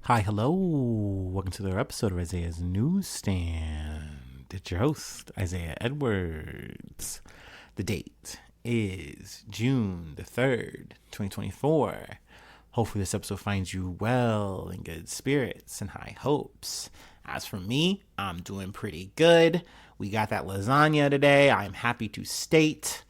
Hi, hello. Welcome to another episode of Isaiah's Newsstand. It's your host, Isaiah Edwards. The date is June the 3rd, 2024. Hopefully, this episode finds you well, in good spirits, and high hopes. As for me, I'm doing pretty good. We got that lasagna today. I'm happy to state.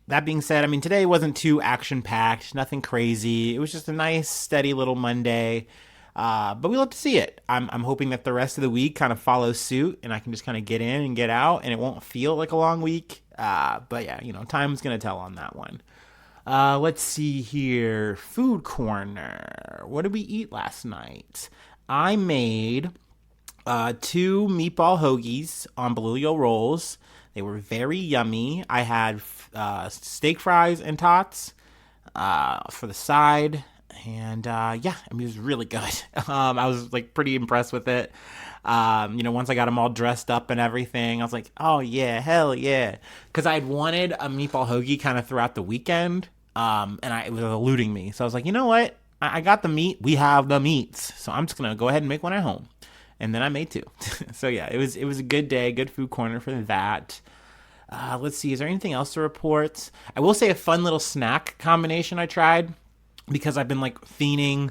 That being said, today wasn't too action-packed, nothing crazy. It was just a nice, steady little Monday. But we love to see it. I'm hoping that the rest of the week kind of follows suit and I can just kind of get in and get out and it won't feel like a long week. But yeah, time's going to tell on that one. Let's see here. Food corner. What did we eat last night? I made two meatball hoagies on Bolillo rolls. They were very yummy. I had steak fries and tots for the side. And it was really good. I was pretty impressed with it. Once I got them all dressed up and everything, I was like, oh yeah, hell yeah. Because I had wanted a meatball hoagie kind of throughout the weekend. It was eluding me. So I was like, you know what? I got the meat. We have the meats. So I'm just going to go ahead and make one at home. And then I made two. So yeah, it was a good day, good food corner for that. Let's see, is there anything else to report? I will say a fun little snack combination I tried because I've been fiending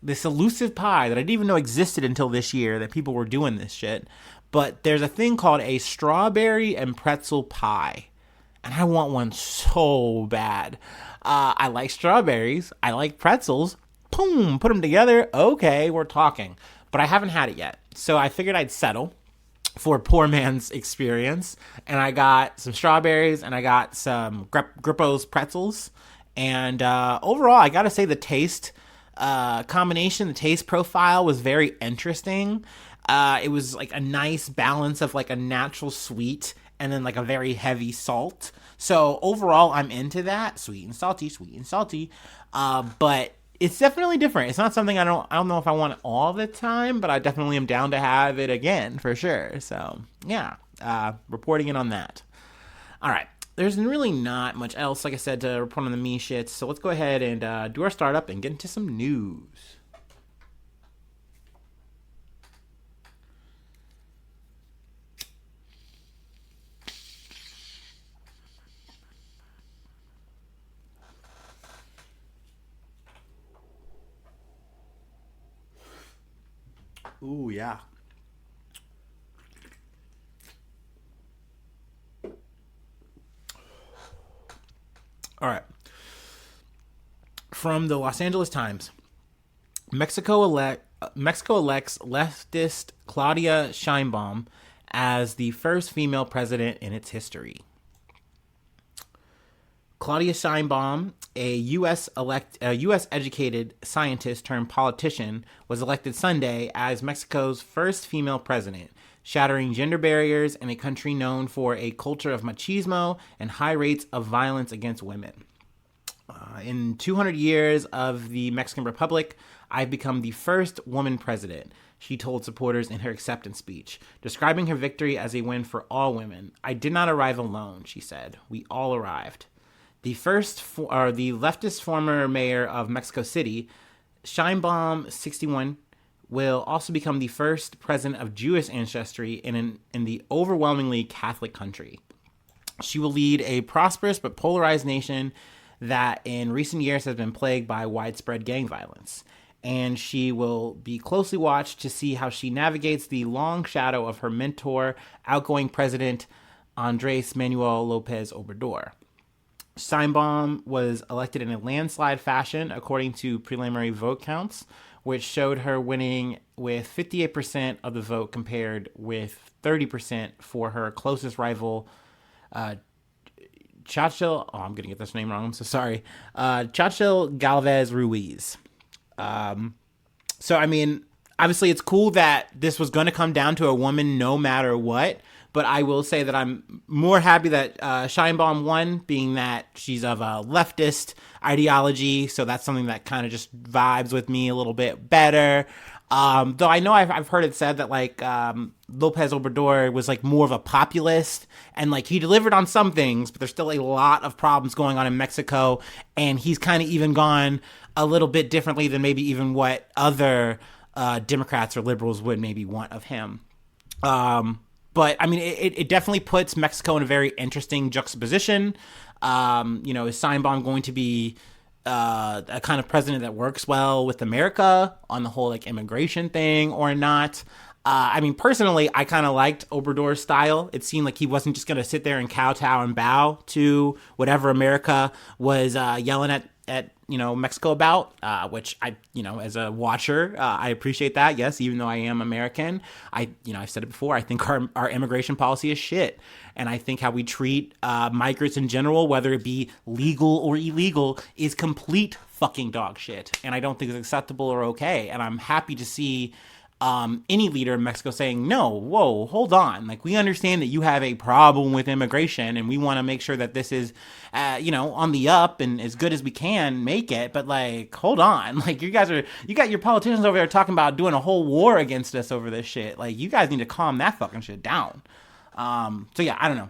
this elusive pie that I didn't even know existed until this year that people were doing this shit. But there's a thing called a strawberry and pretzel pie. And I want one so bad. I like strawberries. I like pretzels. Boom, put them together. Okay, we're talking. But I haven't had it yet. So I figured I'd settle for poor man's experience. And I got some strawberries and I got some Grippo's pretzels. And overall, I got to say the taste combination, the taste profile was very interesting. It was a nice balance of a natural sweet and then a very heavy salt. So overall, I'm into that. Sweet and salty. But it's definitely different. It's not something I don't know if I want it all the time, but I definitely am down to have it again for sure. So yeah, reporting in on that. All right. There's really not much else, like I said, to report on the me shits. So let's go ahead and do our startup and get into some news. Ooh, yeah. All right. From the Los Angeles Times, Mexico elects leftist Claudia Sheinbaum as the first female president in its history. Claudia Sheinbaum, a U.S. educated scientist turned politician, was elected Sunday as Mexico's first female president, shattering gender barriers in a country known for a culture of machismo and high rates of violence against women. In 200 years of the Mexican Republic, I've become the first woman president, she told supporters in her acceptance speech, describing her victory as a win for all women. I did not arrive alone, she said. We all arrived. The leftist former mayor of Mexico City, Sheinbaum, 61, will also become the first president of Jewish ancestry in the overwhelmingly Catholic country. She will lead a prosperous but polarized nation that in recent years has been plagued by widespread gang violence. And she will be closely watched to see how she navigates the long shadow of her mentor, outgoing President Andres Manuel Lopez Obrador. Sheinbaum was elected in a landslide fashion, according to preliminary vote counts, which showed her winning with 58% of the vote compared with 30% for her closest rival, Chachil. Oh, I'm going to get this name wrong. I'm so sorry. Chachil Galvez Ruiz. Obviously it's cool that this was going to come down to a woman no matter what. But I will say that I'm more happy that Sheinbaum won, being that she's of a leftist ideology. So that's something that kind of just vibes with me a little bit better. Though I know I've heard it said that like Lopez Obrador was like more of a populist, and like he delivered on some things, but there's still a lot of problems going on in Mexico, and he's kind of even gone a little bit differently than maybe even what other Democrats or liberals would maybe want of him. But I mean, it definitely puts Mexico in a very interesting juxtaposition. Is Sheinbaum going to be a kind of president that works well with America on the whole like immigration thing or not? I mean, personally, I kind of liked Obrador's style. It seemed like he wasn't just going to sit there and kowtow and bow to whatever America was yelling at Mexico about, which I, as a watcher, I appreciate that. Yes, even though I am American, I've said it before. I think our immigration policy is shit. And I think how we treat migrants in general, whether it be legal or illegal, is complete fucking dog shit. And I don't think it's acceptable or okay. And I'm happy to see any leader in Mexico saying, no, whoa, hold on. Like, we understand that you have a problem with immigration and we want to make sure that this is, on the up and as good as we can make it. But like, hold on. Like, you got your politicians over there talking about doing a whole war against us over this shit. Like, you guys need to calm that fucking shit down. So yeah, I don't know.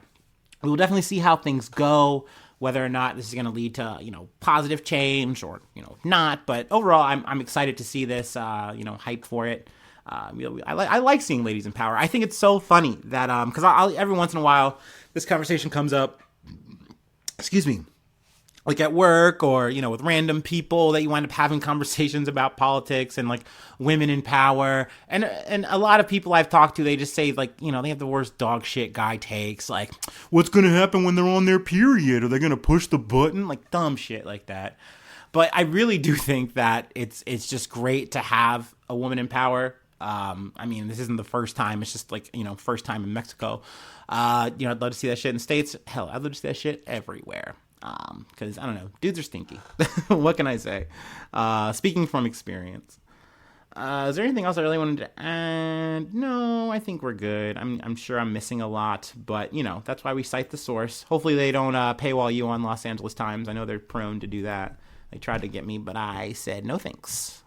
We will definitely see how things go, whether or not this is going to lead to, positive change or, not. But overall, I'm excited to see this, hype for it. I like seeing ladies in power. I think it's so funny that because I'll every once in a while this conversation comes up. Excuse me, like at work or with random people that you wind up having conversations about politics and like women in power. And a lot of people I've talked to, they just say like they have the worst dog shit guy takes. Like, what's gonna happen when they're on their period? Are they gonna push the button? Like dumb shit like that. But I really do think that it's just great to have a woman in power. I mean, this isn't the first time. It's just like, first time in Mexico. I'd love to see that shit in the States. Hell, I'd love to see that shit everywhere. Because, I don't know, dudes are stinky. What can I say? Speaking from experience. Is there anything else I really wanted to add? No, I think we're good. I'm sure I'm missing a lot, but, that's why we cite the source. Hopefully they don't paywall you on Los Angeles Times. I know they're prone to do that. They tried to get me, but I said no thanks.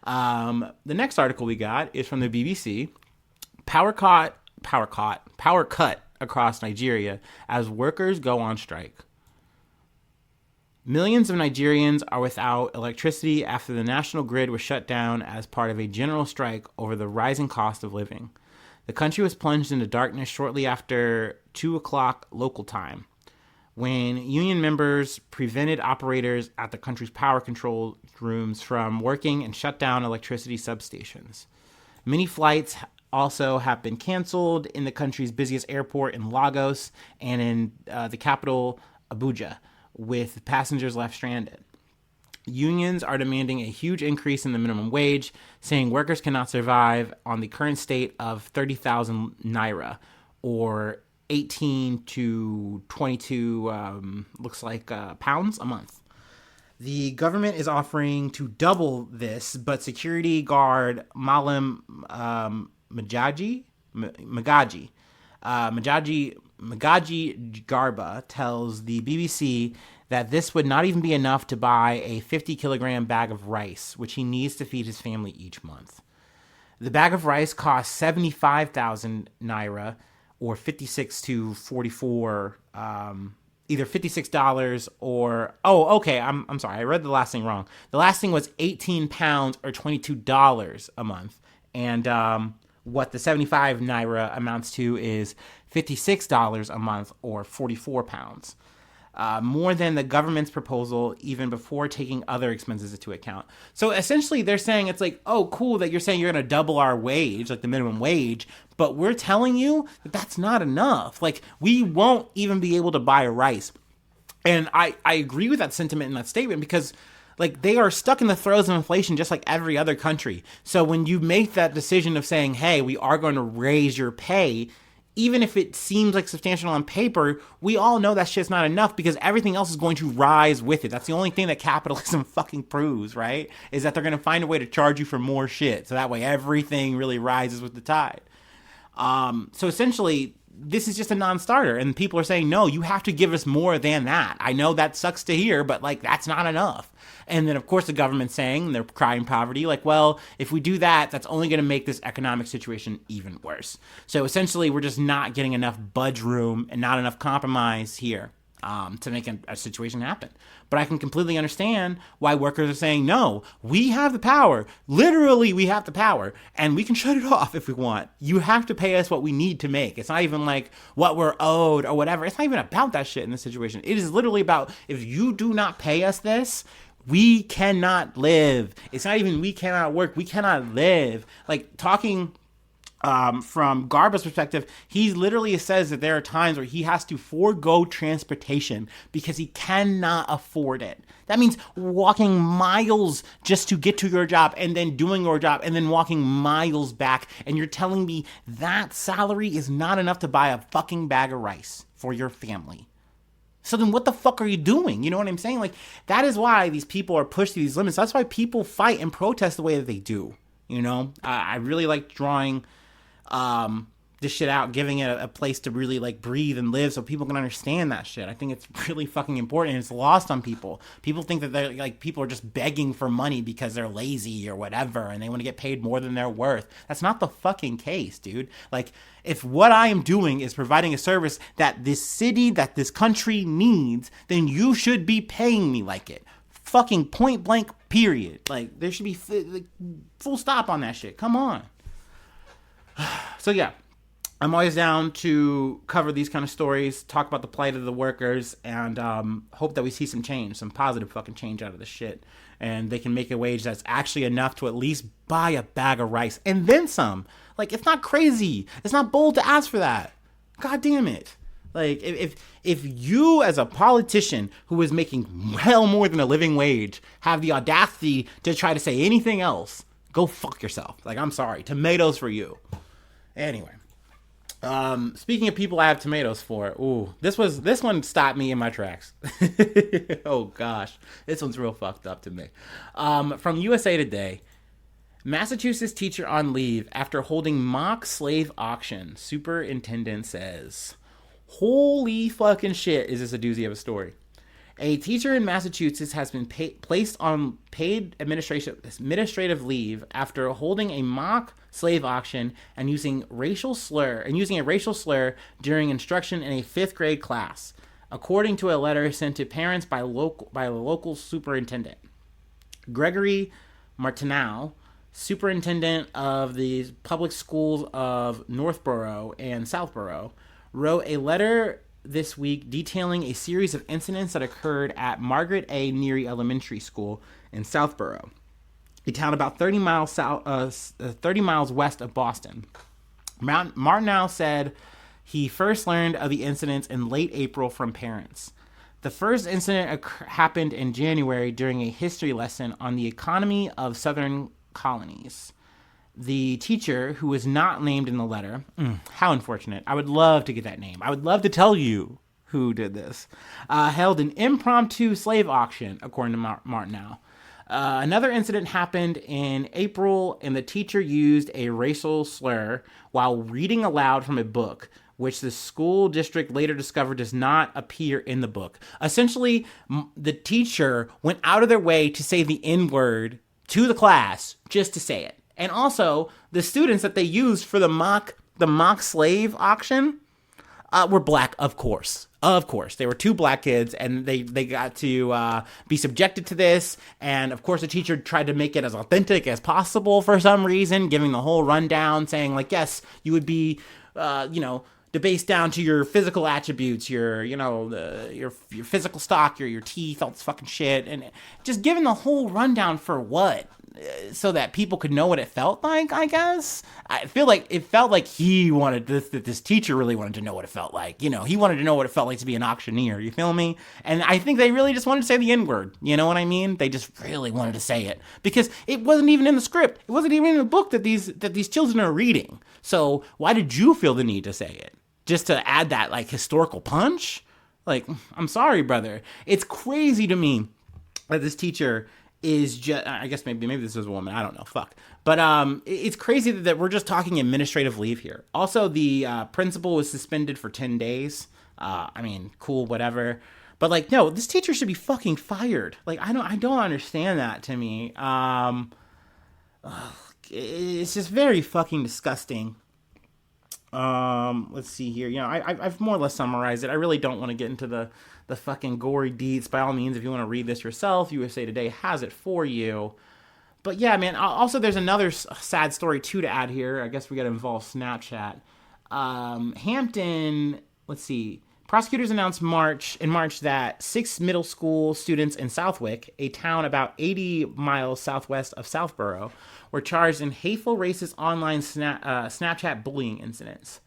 The next article we got is from the BBC. Power cut across Nigeria as workers go on strike. Millions of Nigerians are without electricity after the national grid was shut down as part of a general strike over the rising cost of living. The country was plunged into darkness shortly after 2 o'clock local time, when union members prevented operators at the country's power control rooms from working and shut down electricity substations. Many flights also have been canceled in the country's busiest airport in Lagos and in the capital, Abuja, with passengers left stranded. Unions are demanding a huge increase in the minimum wage, saying workers cannot survive on the current state of 30,000 naira, or 18 to 22 looks like pounds a month. The government is offering to double this, but security guard Malam Magaji Garba tells the BBC that this would not even be enough to buy a 50-kilogram bag of rice, which he needs to feed his family each month. The bag of rice costs 75,000 naira, or 56 to 44, either $56 or, I'm sorry, I read the last thing wrong. The last thing was 18 pounds or $22 a month. And what the 75 naira amounts to is $56 a month or 44 pounds. More than the government's proposal, even before taking other expenses into account. So essentially they're saying it's like, oh, cool that you're saying you're going to double our wage, like the minimum wage, but we're telling you that that's not enough. Like, we won't even be able to buy rice. And I agree with that sentiment in that statement because, like, they are stuck in the throes of inflation just like every other country. So when you make that decision of saying, hey, we are going to raise your pay, even if it seems like substantial on paper, we all know that shit's not enough because everything else is going to rise with it. That's the only thing that capitalism fucking proves, right? Is that they're going to find a way to charge you for more shit. So that way everything really rises with the tide. So essentially, this is just a non-starter, and people are saying, no, you have to give us more than that. I know that sucks to hear, but like, that's not enough. And then of course the government's saying, they're crying poverty, like, well, if we do that, that's only going to make this economic situation even worse. So essentially we're just not getting enough budge room and not enough compromise here to make a situation happen. But I can completely understand why workers are saying, no, we have the power. Literally, we have the power, and we can shut it off if we want. You have to pay us what we need to make. It's not even like what we're owed or whatever. It's not even about that shit in this situation. It is literally about, if you do not pay us this, we cannot live. It's not even we cannot work. We cannot live. Like, talking from Garba's perspective, he literally says that there are times where he has to forego transportation because he cannot afford it. That means walking miles just to get to your job, and then doing your job, and then walking miles back. And you're telling me that salary is not enough to buy a fucking bag of rice for your family. So then what the fuck are you doing? You know what I'm saying? Like, that is why these people are pushed to these limits. That's why people fight and protest the way that they do. You know, I really like drawing this shit out, giving it a place to really like breathe and live so people can understand that shit. I think it's really fucking important, and it's lost on people. People think that they're like, people are just begging for money because they're lazy or whatever, and they want to get paid more than they're worth. That's not the fucking case, dude. Like, if what I am doing is providing a service that this city, that this country needs, then you should be paying me like it. Fucking point blank, period. Like, there should be full stop on that shit. Come on. So yeah, I'm always down to cover these kind of stories, talk about the plight of the workers, and hope that we see some change, some positive fucking change out of this shit. And they can make a wage that's actually enough to at least buy a bag of rice and then some. Like, it's not crazy. It's not bold to ask for that. God damn it. Like, if you as a politician who is making well more than a living wage have the audacity to try to say anything else, go fuck yourself. Like, I'm sorry. Tomatoes for you. Anyway, speaking of people I have tomatoes for, this one stopped me in my tracks. Oh gosh, this one's real fucked up to me. From USA Today, Massachusetts teacher on leave after holding mock slave auction, superintendent says. Holy fucking shit, is this a doozy of a story. A teacher in Massachusetts has been placed on paid administrative leave after holding a mock slave auction and using a racial slur during instruction in a 5th grade class, according to a letter sent to parents by a local superintendent. Gregory Martineau, superintendent of the public schools of Northborough and Southborough, wrote a letter this week detailing a series of incidents that occurred at Margaret A. Neary Elementary School in Southborough, a town about 30 miles west of Boston. Martineau said he first learned of the incidents in late April from parents. The first incident happened in January during a history lesson on the economy of southern colonies. The teacher, who was not named in the letter, how unfortunate. I would love to get that name. I would love to tell you who did this, held an impromptu slave auction, according to Martineau. Another incident happened in April, and the teacher used a racial slur while reading aloud from a book, which the school district later discovered does not appear in the book. Essentially, the teacher went out of their way to say the N-word to the class just to say it. And also, the students that they used for the mock slave auction were black, of course. Of course. They were 2 black kids, and they got to be subjected to this. And, of course, the teacher tried to make it as authentic as possible for some reason, giving the whole rundown, saying, like, yes, you would be, debased down to your physical attributes, your physical stock, your teeth, all this fucking shit. And just giving the whole rundown for what? So that people could know what it felt like, I guess. I feel like it felt like he wanted this teacher really wanted to know what it felt like. You know, he wanted to know what it felt like to be an auctioneer. You feel me? And I think they really just wanted to say the N-word. You know what I mean? They just really wanted to say it because it wasn't even in the script. It wasn't even in the book that these children are reading. So why did you feel the need to say it? Just to add that like historical punch? Like, I'm sorry, brother. It's crazy to me that this teacher is just, I guess maybe this is a woman, I don't know, fuck, but it's crazy that we're just talking administrative leave here. Also, the principal was suspended for 10 days. I mean, cool, whatever. But like, no, this teacher should be fucking fired. Like, I don't understand that. To me, it's just very fucking disgusting. Let's see here. You know, I've more or less summarized it. I really don't want to get into the fucking gory deeds. By all means, if you want to read this yourself, USA Today has it for you. But yeah, man. Also, there's another sad story too to add here. I guess we got to involve Snapchat. Hampton. Let's see. Prosecutors announced in March that 6 middle school students in Southwick, a town about 80 miles southwest of Southborough, were charged in hateful racist online Snapchat bullying incidents.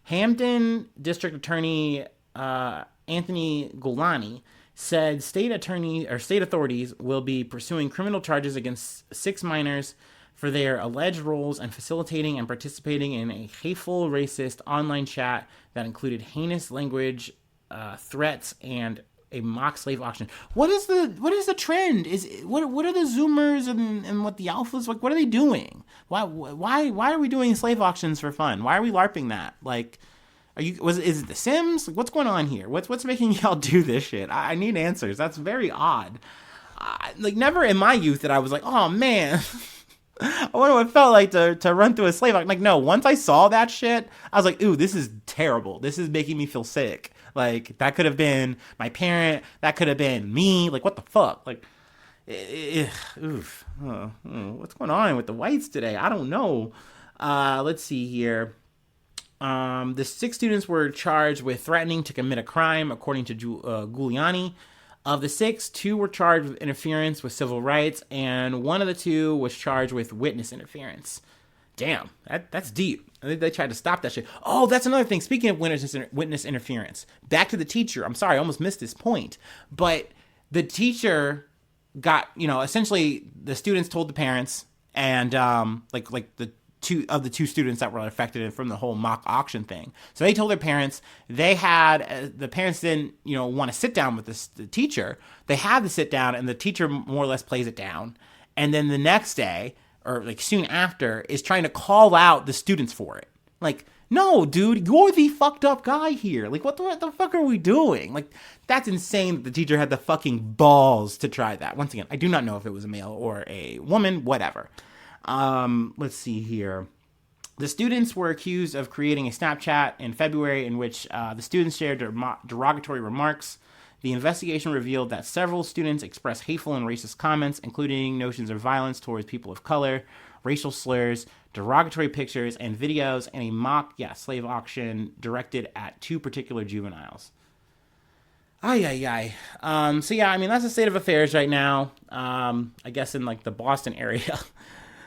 Hampton District Attorney Anthony Golani said state authorities will be pursuing criminal charges against 6 minors for their alleged roles in facilitating and participating in a hateful, racist online chat that included heinous language, threats, and a mock slave auction. What is the trend? What are the Zoomers and what the alphas like? What are they doing? Why are we doing slave auctions for fun? Why are we LARPing that? Like, is it The Sims? Like, what's going on here? What's making y'all do this shit? I need answers. That's very odd. Like, never in my youth that I was like, oh man. I wonder what it felt like to run through a slave auction. Like, no, once I saw that shit, I was like, ooh, this is terrible. This is making me feel sick. Like, that could have been my parent. That could have been me. Like, what the fuck? Like, oof. What's going on with the whites today? I don't know. Let's see here. The 6 students were charged with threatening to commit a crime, according to Giuliani. Of the 6, 2 were charged with interference with civil rights, and one of the 2 was charged with witness interference. Damn, that's deep. I think they tried to stop that shit. Oh, that's another thing. Speaking of witness interference, back to the teacher. I'm sorry, I almost missed this point. But the teacher got, essentially the students told the parents, and like the 2 students that were affected from the whole mock auction thing. So they told their parents. The parents didn't, want to sit down with the teacher. They had to sit down, and the teacher more or less plays it down. And then the next day, or like soon after, is trying to call out the students for it. Like, no, dude, you're the fucked up guy here. Like, what the fuck are we doing? Like, that's insane that the teacher had the fucking balls to try that. Once again, I do not know if it was a male or a woman, whatever. Let's see here. The students were accused of creating a Snapchat in February in which the students shared derogatory remarks. The investigation revealed that several students expressed hateful and racist comments, including notions of violence towards people of color, racial slurs, derogatory pictures and videos, and a mock slave auction directed at 2 particular juveniles. Ay. So yeah, I mean, that's the state of affairs right now. I guess in like the Boston area.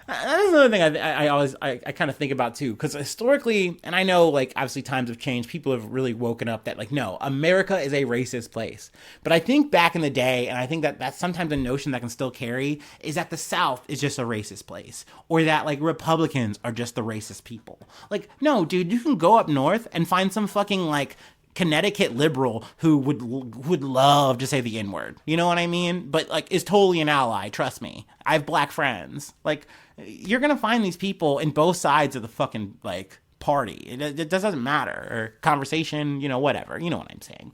That's another thing I always kind of think about too, because historically, and I know like obviously times have changed, people have really woken up that like, no, America is a racist place. But I think back in the day, and I think that that's sometimes a notion that can still carry, is that the South is just a racist place, or that like Republicans are just the racist people. Like, no, dude, you can go up north and find some fucking like Connecticut liberal who would love to say the N-word. You know what I mean? But like is totally an ally, trust me. I have black friends. Like, you're gonna find these people in both sides of the fucking like party. It doesn't matter. Or conversation, whatever. You know what I'm saying.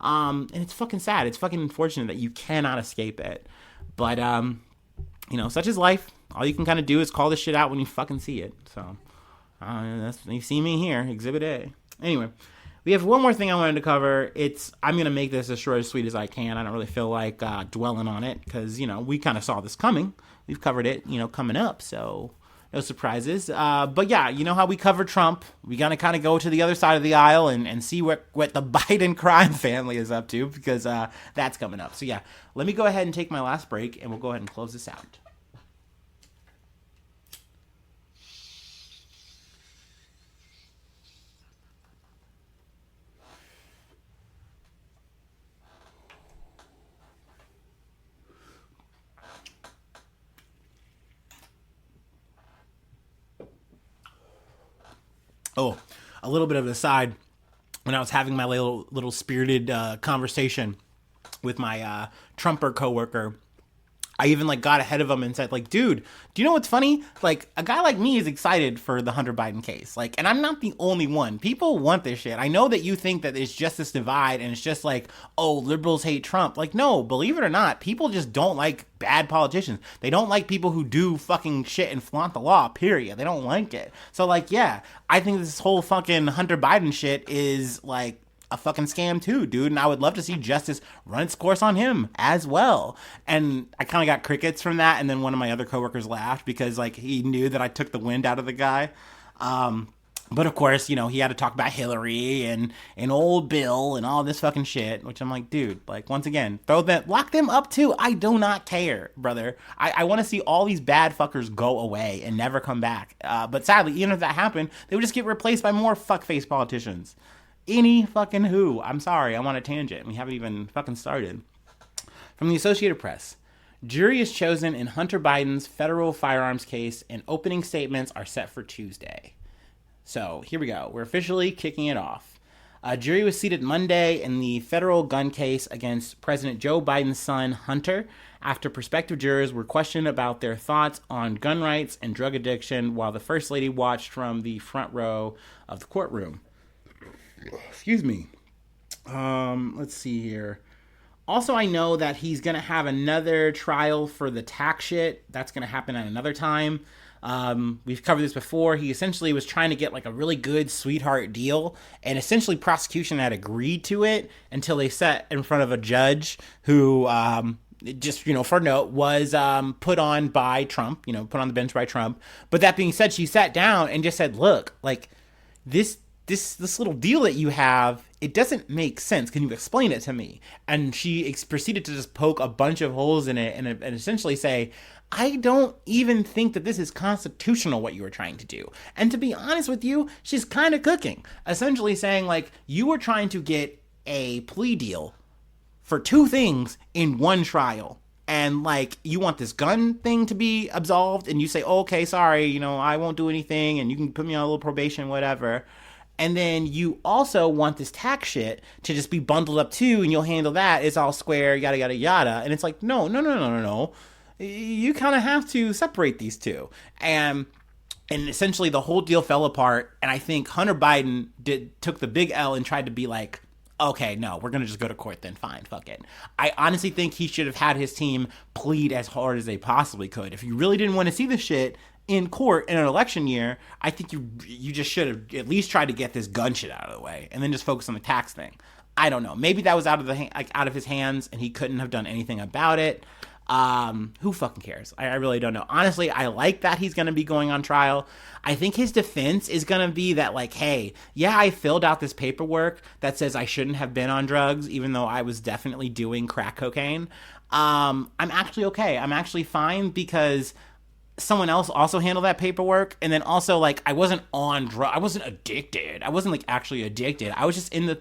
And it's fucking sad. It's fucking unfortunate that you cannot escape it. But such is life. All you can kind of do is call this shit out when you fucking see it. So you see me here, Exhibit A. Anyway. We have one more thing I wanted to cover. I'm going to make this as short and sweet as I can. I don't really feel like dwelling on it because, we kind of saw this coming. We've covered it, coming up, so no surprises. But yeah, you know how we cover Trump. We're going to kind of go to the other side of the aisle and see what the Biden crime family is up to because that's coming up. So yeah, let me go ahead and take my last break and we'll go ahead and close this out. Oh, a little bit of an aside. When I was having my little spirited conversation with my Trumper coworker, I even like got ahead of him and said like, dude, do you know what's funny? Like a guy like me is excited for the Hunter Biden case. Like, and I'm not the only one. People want this shit. I know that you think that it's just this divide and it's just like, oh, liberals hate Trump. Like, no, believe it or not, people just don't like bad politicians. They don't like people who do fucking shit and flaunt the law, period. They don't like it. So like, yeah, I think this whole fucking Hunter Biden shit is like a fucking scam too, dude. And I would love to see justice run its course on him as well. And I kind of got crickets from that. And then one of my other coworkers laughed because like he knew that I took the wind out of the guy. But of course, you know, he had to talk about Hillary and old Bill and all this fucking shit, which I'm like, dude, like once again, lock them up too. I do not care, brother. I want to see all these bad fuckers go away and never come back. But sadly, even if that happened, they would just get replaced by more fuckface politicians. Any fucking who. I'm sorry, I'm on a tangent. We haven't even fucking started. From the Associated Press. Jury is chosen in Hunter Biden's federal firearms case and opening statements are set for Tuesday. So here we go. We're officially kicking it off. A jury was seated Monday in the federal gun case against President Joe Biden's son, Hunter, after prospective jurors were questioned about their thoughts on gun rights and drug addiction while the First Lady watched from the front row of the courtroom. Excuse me. Let's see here. Also, I know that he's going to have another trial for the tax shit. That's going to happen at another time. We've covered this before. He essentially was trying to get like a really good sweetheart deal, and essentially prosecution had agreed to it until they sat in front of a judge who, just, you know, for note, was put on by Trump, you know, put on the bench by Trump. But that being said, she sat down and just said, look, like this little deal that you have, it doesn't make sense. Can you explain it to me? And she proceeded to just poke a bunch of holes in it and essentially say, I don't even think that this is constitutional, what you were trying to do. And to be honest with you, she's kind of cooking. Essentially saying, like, you were trying to get a plea deal for two things in one trial. And, like, you want this gun thing to be absolved, and you say, oh, okay, sorry, you know, I won't do anything, and you can put me on a little probation, whatever. And then you also want this tax shit to just be bundled up too, and you'll handle that. It's all square, yada, yada, yada. And it's like, no. You kind of have to separate these two. And essentially the whole deal fell apart. And I think Hunter Biden took the big L and tried to be like, okay, no, we're going to just go to court then. Fine, fuck it. I honestly think he should have had his team plead as hard as they possibly could. If you really didn't want to see this shit in court in an election year, I think you just should have at least tried to get this gun shit out of the way and then just focus on the tax thing. I don't know. Maybe that was out of his hands and he couldn't have done anything about it. Who fucking cares? I really don't know. Honestly, I like that he's going to be going on trial. I think his defense is going to be that, like, hey, yeah, I filled out this paperwork that says I shouldn't have been on drugs, even though I was definitely doing crack cocaine. I'm actually okay. I'm actually fine because someone else also handled that paperwork. And then also, like, I wasn't on drugs. I wasn't addicted. I wasn't, like, actually addicted. I was just in the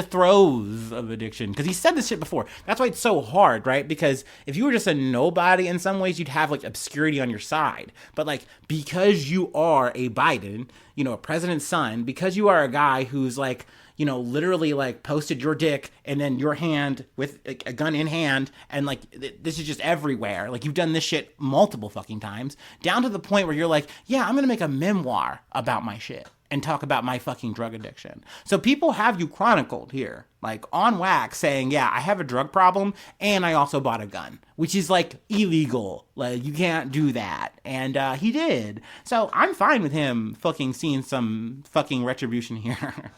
throes of addiction, because he said this shit before. That's why it's so hard, right? Because if you were just a nobody, in some ways you'd have like obscurity on your side, but like because you are a Biden, you know, a president's son, because you are a guy who's like, you know, literally like posted your dick and then your hand with a gun in hand, and like this is just everywhere. Like you've done this shit multiple fucking times, down to the point where you're like, yeah, I'm gonna make a memoir about my shit and talk about my fucking drug addiction. So people have you chronicled here, like on wax, saying, yeah, I have a drug problem and I also bought a gun, which is like illegal. Like you can't do that. And he did. So I'm fine with him fucking seeing some fucking retribution here.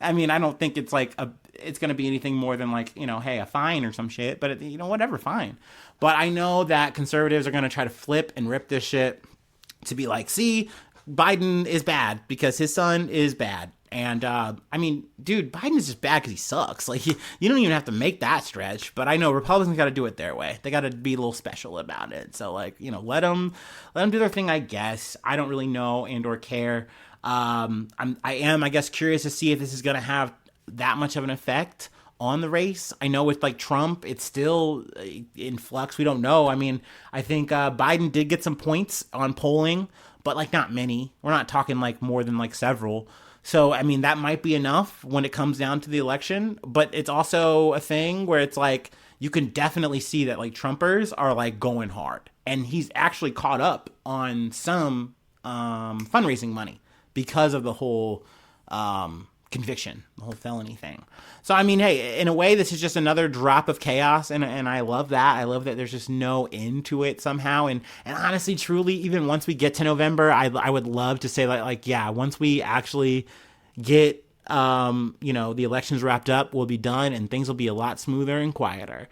I mean, I don't think it's like it's going to be anything more than like, you know, hey, a fine or some shit, but you know, whatever, fine. But I know that conservatives are going to try to flip and rip this shit to be like, see, Biden is bad because his son is bad. And, I mean, dude, Biden is just bad because he sucks. Like, you don't even have to make that stretch. But I know Republicans got to do it their way. They got to be a little special about it. So, like, you know, let them do their thing, I guess. I don't really know and or care. I am, I guess, curious to see if this is going to have that much of an effect on the race. I know with, like, Trump, it's still in flux. We don't know. I mean, I think Biden did get some points on polling, but like not many. We're not talking like more than like several. So, I mean, that might be enough when it comes down to the election, but it's also a thing where it's like, you can definitely see that like Trumpers are like going hard, and he's actually caught up on some fundraising money because of the whole conviction, the whole felony thing. So I mean, hey, in a way, this is just another drop of chaos, and I love that. I love that there's just no end to it somehow. And honestly, truly, even once we get to November, I would love to say like yeah, once we actually get the elections wrapped up, we'll be done, and things will be a lot smoother and quieter.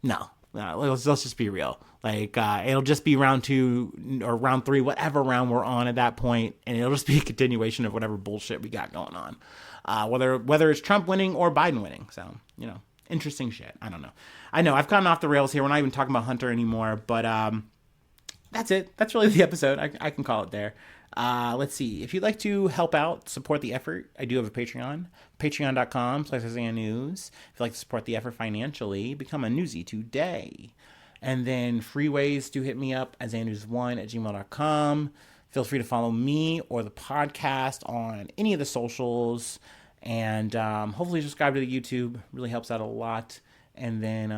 No, let's just be real. Like, it'll just be round 2 or round 3, whatever round we're on at that point, and it'll just be a continuation of whatever bullshit we got going on. Whether it's Trump winning or Biden winning. So, interesting shit. I don't know. I know I've gotten off the rails here. We're not even talking about Hunter anymore, but that's it. That's really the episode. I can call it there. Let's see. If you'd like to help out, support the effort, I do have a Patreon. Patreon.com/IsaiahNews. If you'd like to support the effort financially, become a newsie today. And then free ways to hit me up, IsaiahNews1@gmail.com. Feel free to follow me or the podcast on any of the socials. And hopefully subscribe to the YouTube. Really helps out a lot. And then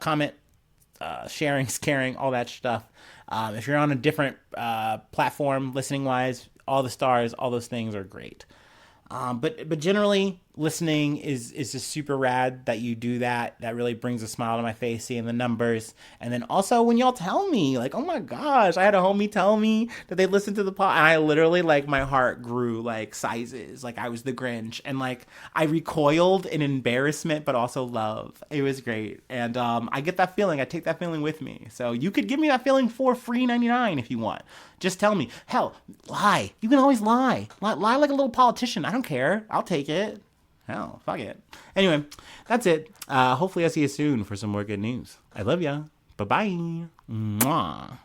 comment, sharing, caring, all that stuff. If you're on a different platform, listening-wise, all the stars, all those things are great. But generally, listening is just super rad that you do that. That really brings a smile to my face, seeing the numbers. And then also when y'all tell me, like, oh my gosh, I had a homie tell me that they listened to the pod, and I literally, like, my heart grew, like, sizes. Like, I was the Grinch. And, like, I recoiled in embarrassment, but also love. It was great. And I get that feeling. I take that feeling with me. So you could give me that feeling for free $99 if you want. Just tell me. Hell, lie. You can always lie. Lie like a little politician. I don't care. I'll take it. Hell, fuck it. Anyway, that's it. Hopefully I'll see you soon for some more good news. I love ya. Bye-bye. Mwah.